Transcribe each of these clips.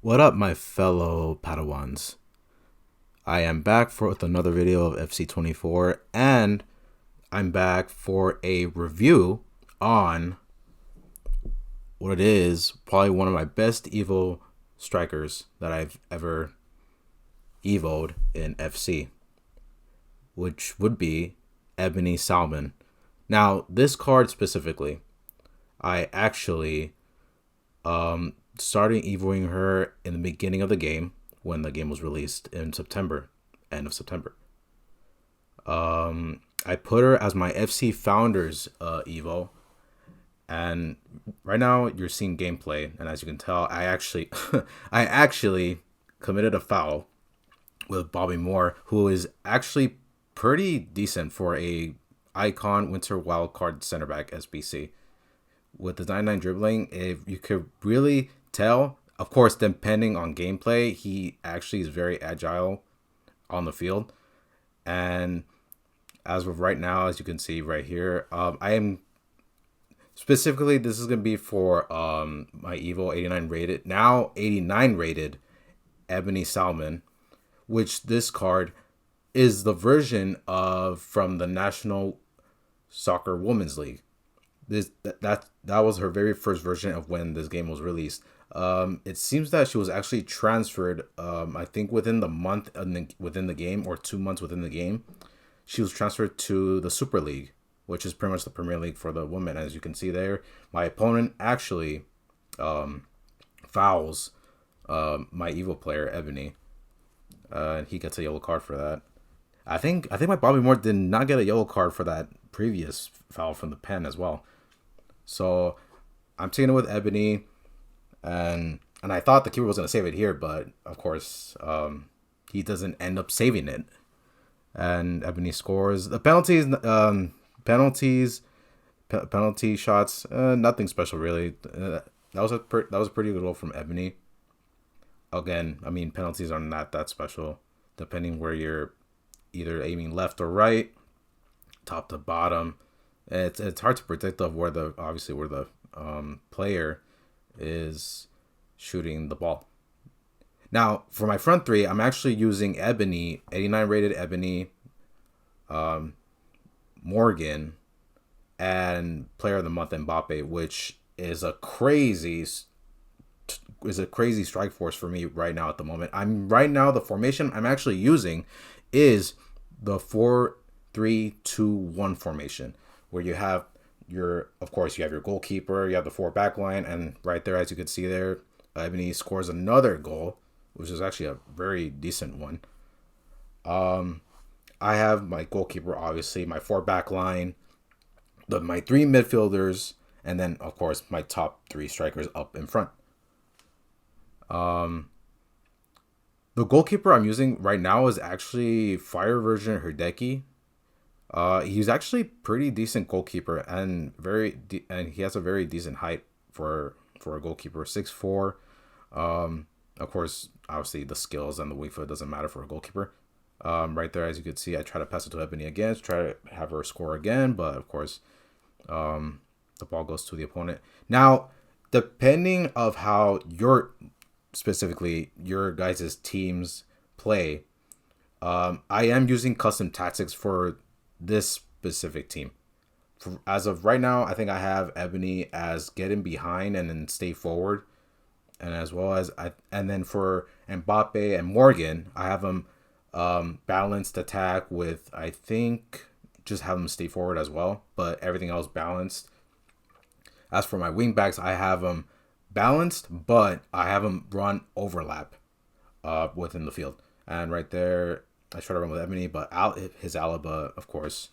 What up, my fellow Padawans? I am back with another video of FC24, and I'm back for a review on what it is probably one of my best EVO strikers that I've ever EVO'd in FC, which would be Ebony Salmon. Now, this card specifically, I actually started EVOing her in the beginning of the game when the game was released in September, end of September. I put her as my FC Founders Evo, and right now you're seeing gameplay, and as you can tell, I actually, I actually committed a foul with Bobby Moore, who is actually pretty decent for a icon winter wildcard center back SBC. With the 99 dribbling, if you could really tell, of course, depending on gameplay, he actually is very agile on the field. And as of right now, as you can see right here, I am specifically, this is going to be for my EVO 89 rated, now 89 rated Ebony Salmon, which this card is the version of from the National Soccer Women's League. That was her very first version of when this game was released. It seems that she was actually transferred. I think within the month within the game, or 2 months within the game, she was transferred to the Super League, which is pretty much the Premier League for the women. As you can see there, my opponent actually fouls my EVO player Ebony, and he gets a yellow card for that. I think my Bobby Moore did not get a yellow card for that previous foul from the pen as well. So I'm taking it with Ebony, and I thought the keeper was going to save it here, but of course he doesn't end up saving it, and Ebony scores. The penalty shots, nothing special really. That was a pretty good goal from Ebony. Again, I mean, penalties are not that special, depending where you're either aiming left or right, top to bottom. It's hard to predict of where the player is shooting the ball. Now, for my front three, I'm actually using Ebony, 89 rated Ebony, Morgan, and Player of the Month Mbappe, which is a crazy strike force for me right now at the moment. The formation I'm actually using is the 4-3-2-1 formation, where you have your goalkeeper, you have the 4 back line, and right there, as you can see there, Ebony scores another goal, which is actually a very decent one. I have my goalkeeper, obviously, my 4 back line, my 3 midfielders, and then of course my top 3 strikers up in front. The goalkeeper I'm using right now is actually Fire version Hideki. He's actually pretty decent goalkeeper, and and he has a very decent height for a goalkeeper, 6'4". Of course, obviously the skills and the weak foot doesn't matter for a goalkeeper. Right there, as you can see, I try to pass it to Ebony again to try to have her score again, but of course, the ball goes to the opponent. Now, depending of how your guys' teams play, I am using custom tactics for this specific team. As of right now, I think I have Ebony as getting behind and then stay forward, and as well as and then for Mbappe and Morgan, I have them balanced attack with, I think, just have them stay forward as well, but everything else balanced. As for my wingbacks, I have them balanced, but I have them run overlap within the field. And right there, I try to run with Ebony, but his Alaba, of course,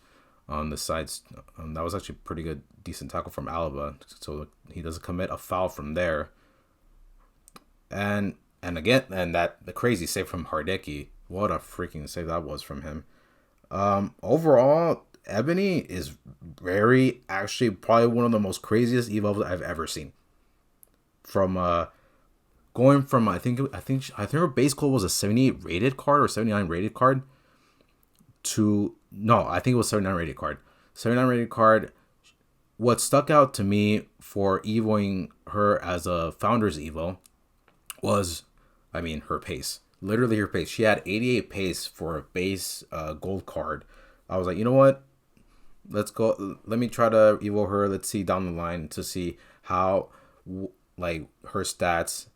on the sides. That was actually pretty good, decent tackle from Alaba, so he doesn't commit a foul from there. And the crazy save from Hideki. What a freaking save that was from him. Overall, Ebony is actually probably one of the most craziest evolves I've ever seen. From going from I think her base code was a 78 rated card or 79 rated card to, no, I think it was 79 rated card. 79 rated card. What stuck out to me for evoing her as a Founders Evo was I mean, her pace. Literally her pace. She had 88 pace for a base gold card. I was like, you know what? Let's go. Let me try to evo her. Let's see down the line to see how, like, her stats,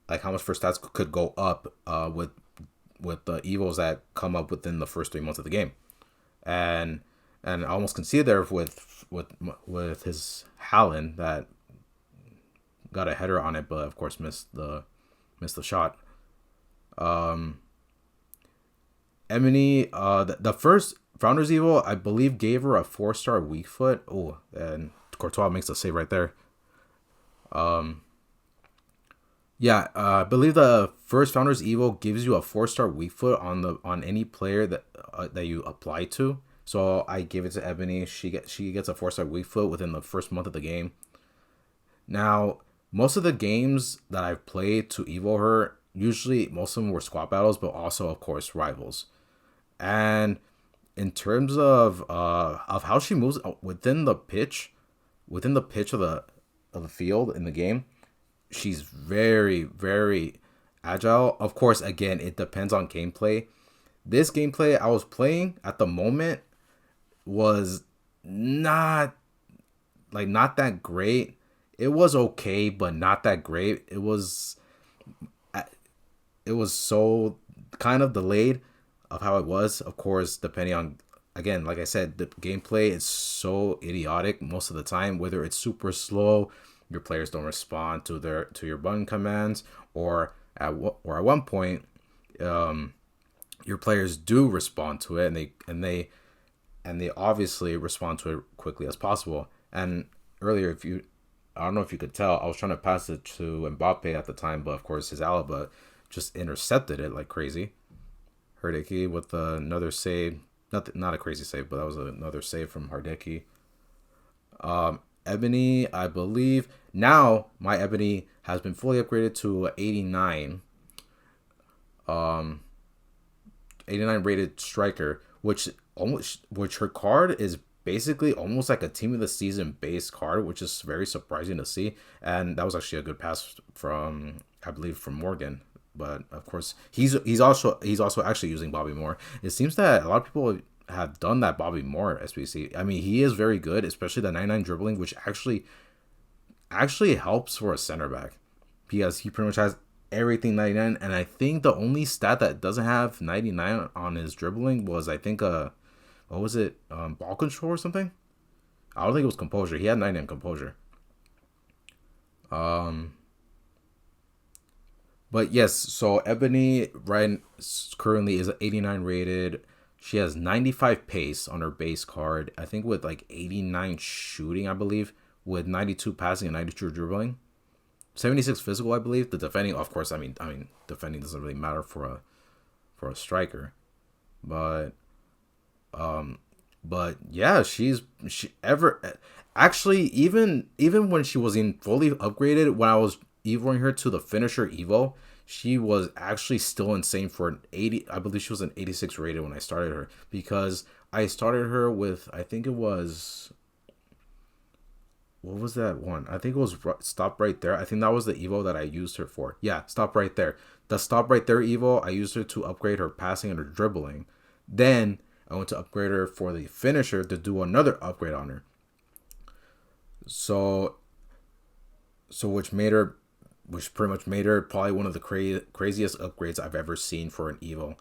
like how much her stats could go up with the evos that come up within the first 3 months of the game. And I almost conceded there with his Hallen that got a header on it, but of course missed the shot. Ebony, the first Founders Evo, I believe, gave her a 4-star weak foot. Oh, and Courtois makes a save right there. Yeah, I believe the first Founders Evo gives you a 4-star weak foot on any player that you apply to. So I gave it to Ebony. She gets a 4-star weak foot within the first month of the game. Now, most of the games that I've played to evo her, usually most of them were squad battles, but also of course rivals. And in terms of how she moves within the pitch of the field in the game, she's very, very agile. Of course, again, it depends on gameplay. This gameplay I was playing at the moment was not that great. It was okay, but not that great. It was so kind of delayed of how it was. Of course, depending on, again, like I said, the gameplay is so idiotic most of the time. Whether it's super slow, your players don't respond to your button commands, or at one point, your players do respond to it, and they obviously respond to it quickly as possible. And earlier, I don't know if you could tell, I was trying to pass it to Mbappe at the time, but of course his Alaba just intercepted it like crazy. Hardecki with another save. Not a crazy save, but that was another save from Hardecki. Ebony, I believe. Now, my Ebony has been fully upgraded to 89. 89 rated striker, which her card is basically almost like a team of the season base card, which is very surprising to see. And that was actually a good pass from, I believe, from Morgan. But of course, he's also actually using Bobby Moore. It seems that a lot of people have done that Bobby Moore SBC. I mean, he is very good, especially the 99 dribbling, which actually helps for a center back because he pretty much has everything 99. And I think the only stat that doesn't have 99 on his dribbling was, I think, what was it? Ball control or something? I don't think it was composure. He had 99 composure. But yes, so Ebony currently is 89 rated. She has 95 pace on her base card. I think with like 89 shooting, I believe, with 92 passing and 92 dribbling. 76 physical, I believe. The defending, of course, I mean defending doesn't really matter for a striker. But yeah, actually even when she wasn't fully upgraded, when I was evoing her to the finisher evo, she was actually still insane for an 80. I believe she was an 86 rated when I started her, because I started her with, I think it was, what was that one? I think it was Stop Right There. I think that was the evo that I used her for. Yeah, Stop Right There. The Stop Right There evo, I used her to upgrade her passing and her dribbling. Then I went to upgrade her for the finisher to do another upgrade on her. So which pretty much made her probably one of the craziest upgrades I've ever seen for an evo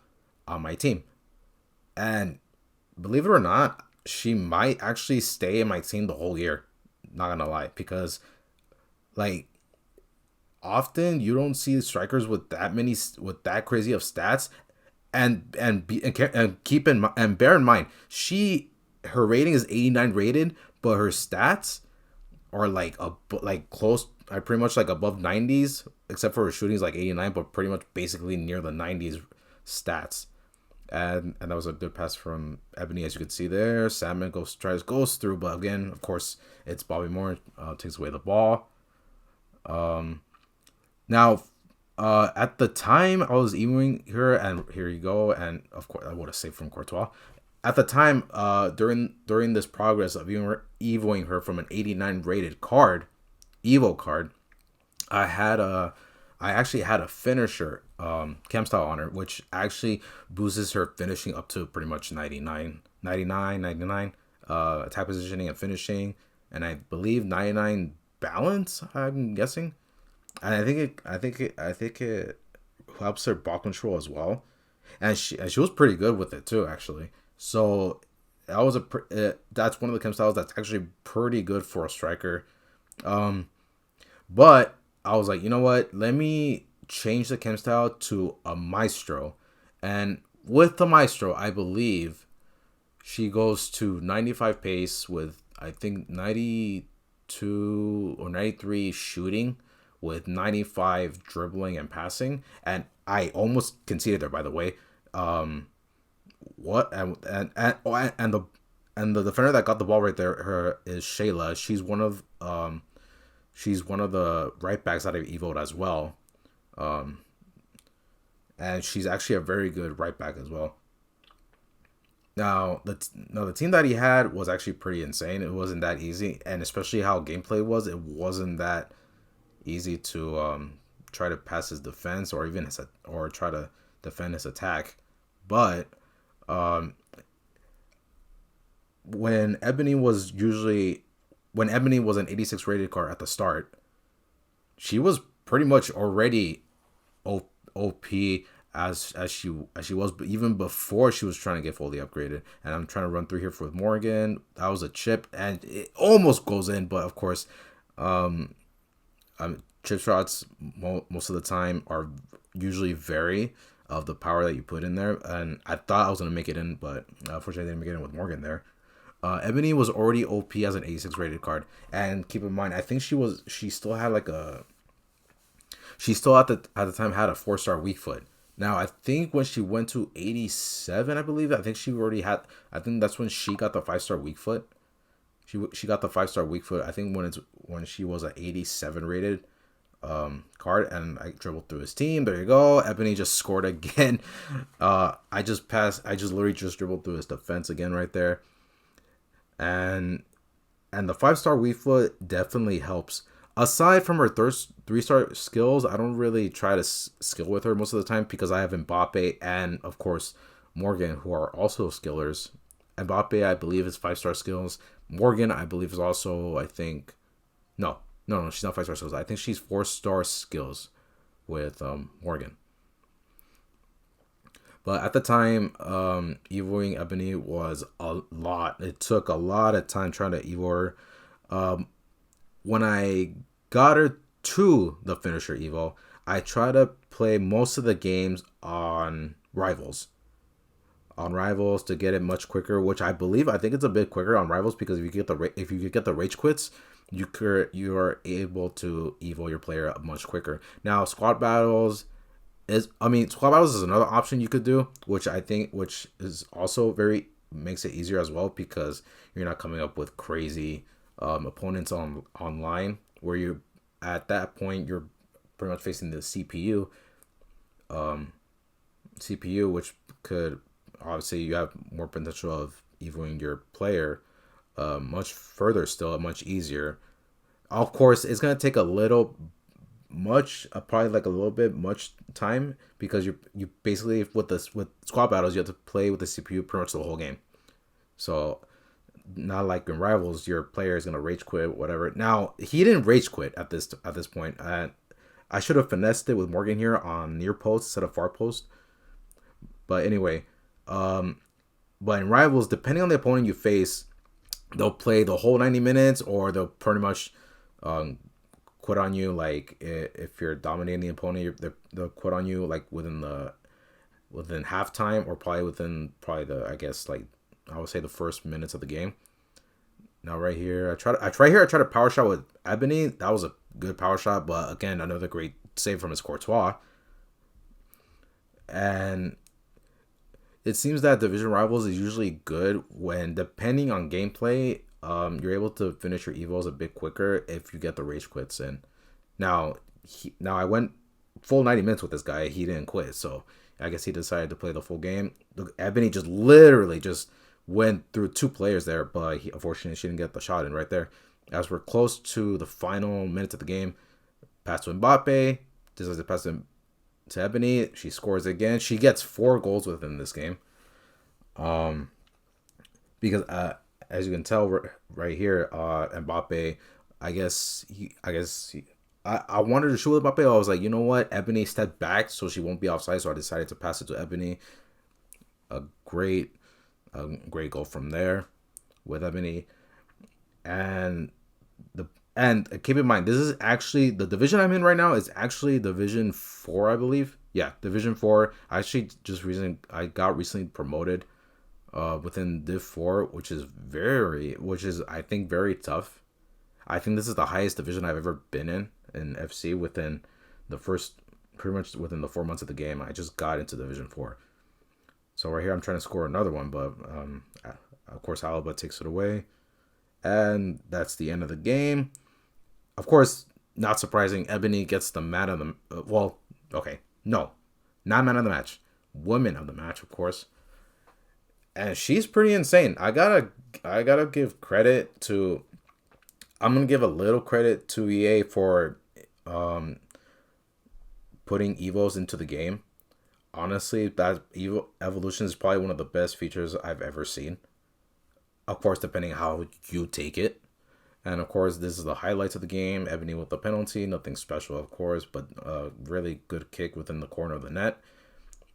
on my team. And believe it or not, she might actually stay in my team the whole year. Not gonna lie, because like often you don't see strikers with that crazy of stats, and bear in mind, her rating is 89 rated, but her stats are like close, I pretty much like above 90s, except for her shooting is like 89, but pretty much basically near the 90s stats. And that was a good pass from Ebony, as you can see there. Salmon goes through, but again, of course, it's Bobby Moore, takes away the ball. Now, at the time I was emailing her, and here you go, and of course I would have saved from Courtois. At the time, during this progress of evoing her from an 89 rated card, Evo card, I had I actually had a finisher chem style on her, which actually boosts her finishing up to pretty much 99 attack positioning and finishing, and I believe 99 balance, I'm guessing. And I think it helps her ball control as well, and she was pretty good with it too, actually. So that was that's one of the chem styles that's actually pretty good for a striker. But I was like, you know what? Let me change the chem style to a maestro, and with the maestro, I believe she goes to 95 pace with, I think, 92 or 93 shooting with 95 dribbling and passing. And I almost conceded there, by the way. What and the defender that got the ball right there, her is Shayla. She's one of the right backs that I've evoed as well. And she's actually a very good right back as well. Now, the team that he had was actually pretty insane. It wasn't that easy, and especially how gameplay was, it wasn't that easy to try to pass his defense or even or try to defend his attack. But when Ebony was an 86 rated card at the start, she was pretty much already OP as she was, but even before she was trying to get fully upgraded. And I'm trying to run through here for Morgan. That was a chip, and it almost goes in, but of course, chip shots most of the time are usually vary of the power that you put in there. And I thought I was gonna make it in, but unfortunately, I didn't make it in with Morgan there. Ebony was already OP as an 86 rated card, and keep in mind, I think she still had she still at the time had a 4-star weak foot. Now I think when she went to 87, I believe, I think she already had. I think that's when she got the 5-star weak foot. She got the 5-star weak foot. I think when she was an 87 rated card, and I dribbled through his team. There you go. Ebony just scored again. I just literally just dribbled through his defense again right there. And the 5-star weak foot definitely helps. Aside from her 3-star skills, I don't really try to skill with her most of the time because I have Mbappe and, of course, Morgan, who are also skillers. Mbappe, I believe, is 5-star skills. Morgan, I believe, is also, I think... No, she's not 5-star skills. I think she's 4-star skills with Morgan. But at the time, evoing Ebony was a lot. It took a lot of time trying to evo her. When I got her to the finisher evo, I tried to play most of the games on Rivals. On Rivals to get it much quicker, which I think it's a bit quicker on Rivals because if you get the rage quits, you are able to evo your player much quicker. Now squad battles is another option you could do, which is also makes it easier as well because you're not coming up with crazy opponents online where you at that point you're pretty much facing the CPU, which could obviously you have more potential of evoing your player much further still, much easier. Of course, it's gonna take probably like a little bit much time because you basically with squad battles you have to play with the CPU pretty much the whole game. So not like in Rivals, your player is gonna rage quit, whatever. Now he didn't rage quit at this point. I should have finessed it with Morgan here on near post instead of far post. But anyway, but in Rivals, depending on the opponent you face, they'll play the whole 90 minutes or they'll pretty much quit on you. Like if you're dominating the opponent, they'll quit on you like within halftime or probably within the, I guess, like I would say the first minutes of the game. Now right here, I try to power shot with Ebony. That was a good power shot, but again, another great save from his Courtois. And it seems that Division Rivals is usually good when, depending on gameplay, you're able to finish your evos a bit quicker if you get the rage quits in. Now I went full 90 minutes with this guy. He didn't quit, so I guess he decided to play the full game. Ebony just literally just went through 2 players there, but unfortunately she didn't get the shot in right there. As we're close to the final minutes of the game, pass to Mbappe, decides to pass it to Ebony. She scores again. She gets 4 goals within this game. Because as you can tell right here, Mbappe, I wanted to shoot with Mbappe. I was like, you know what? Ebony stepped back so she won't be offside. So I decided to pass it to Ebony. A great goal from there with Ebony. And keep in mind, this is actually the division I'm in right now is actually Division 4, I believe. Yeah, Division 4. I actually got recently promoted within Div 4, which is I think very tough. I think this is the highest division I've ever been in FC within pretty much within the 4 months of the game. I just got into Division 4. So right here I'm trying to score another one, but of course Alaba takes it away. And that's the end of the game. Of course, not surprising, Ebony gets the man of the not man of the match. Woman of the match, of course. And she's pretty insane. I gotta give credit to. I'm gonna give a little credit to EA for putting EVOs into the game. Honestly, that EVO evolution is probably one of the best features I've ever seen. Of course, depending how you take it. And of course, this is the highlights of the game. Ebony with the penalty, nothing special, of course, but a really good kick within the corner of the net.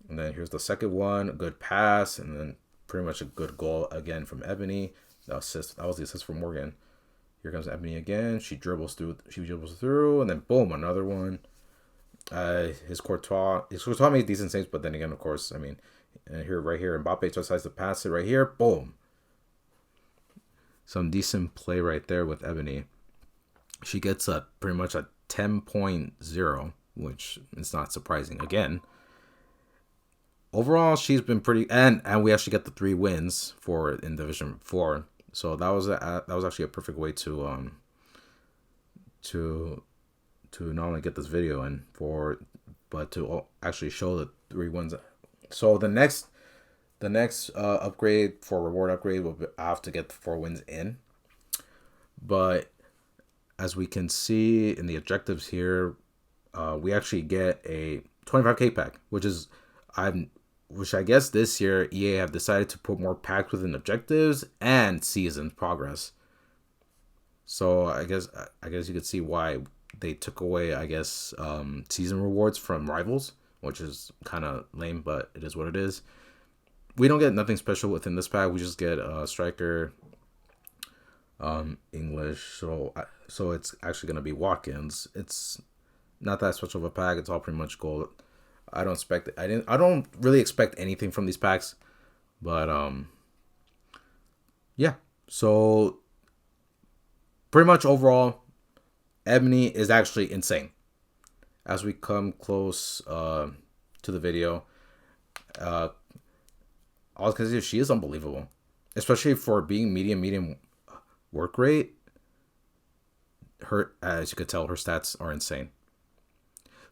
And then here's the second one, a good pass, and then pretty much a good goal again from Ebony. That was the assist from Morgan. Here comes Ebony again. She dribbles through, and then boom, another one. His Courtois made decent saves, but then again, of course, I mean, right here, Mbappe decides to pass it right here. Boom. Some decent play right there with Ebony. She gets pretty much a 10.0, which is not surprising again. Overall, she's been pretty, and we actually get the 3 wins in Division 4. So that was actually a perfect way to not only get this video in but to actually show the 3 wins. So the next upgrade for reward upgrade will have to get the 4 wins in. But as we can see in the objectives here, we actually get a 25k pack, which I guess this year EA have decided to put more packs within objectives and season progress. So I guess you could see why they took away season rewards from rivals, which is kind of lame, but it is what it is. We don't get nothing special within this pack. We just get a striker, English. So it's actually gonna be Watkins. It's not that special of a pack. It's all pretty much gold. I don't really expect anything from these packs, but yeah. So pretty much overall, Ebony is actually insane. As we come close to the video, all I can say is she is unbelievable, especially for being medium work rate. As you could tell, her stats are insane.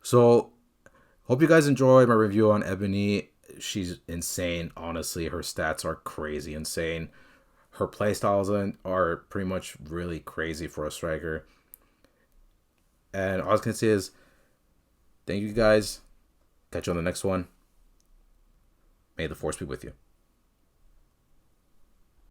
So hope you guys enjoyed my review on Ebony. She's insane. Honestly, her stats are crazy insane. Her playstyles are pretty much really crazy for a striker. And all I can say is thank you guys. Catch you on the next one. May the force be with you.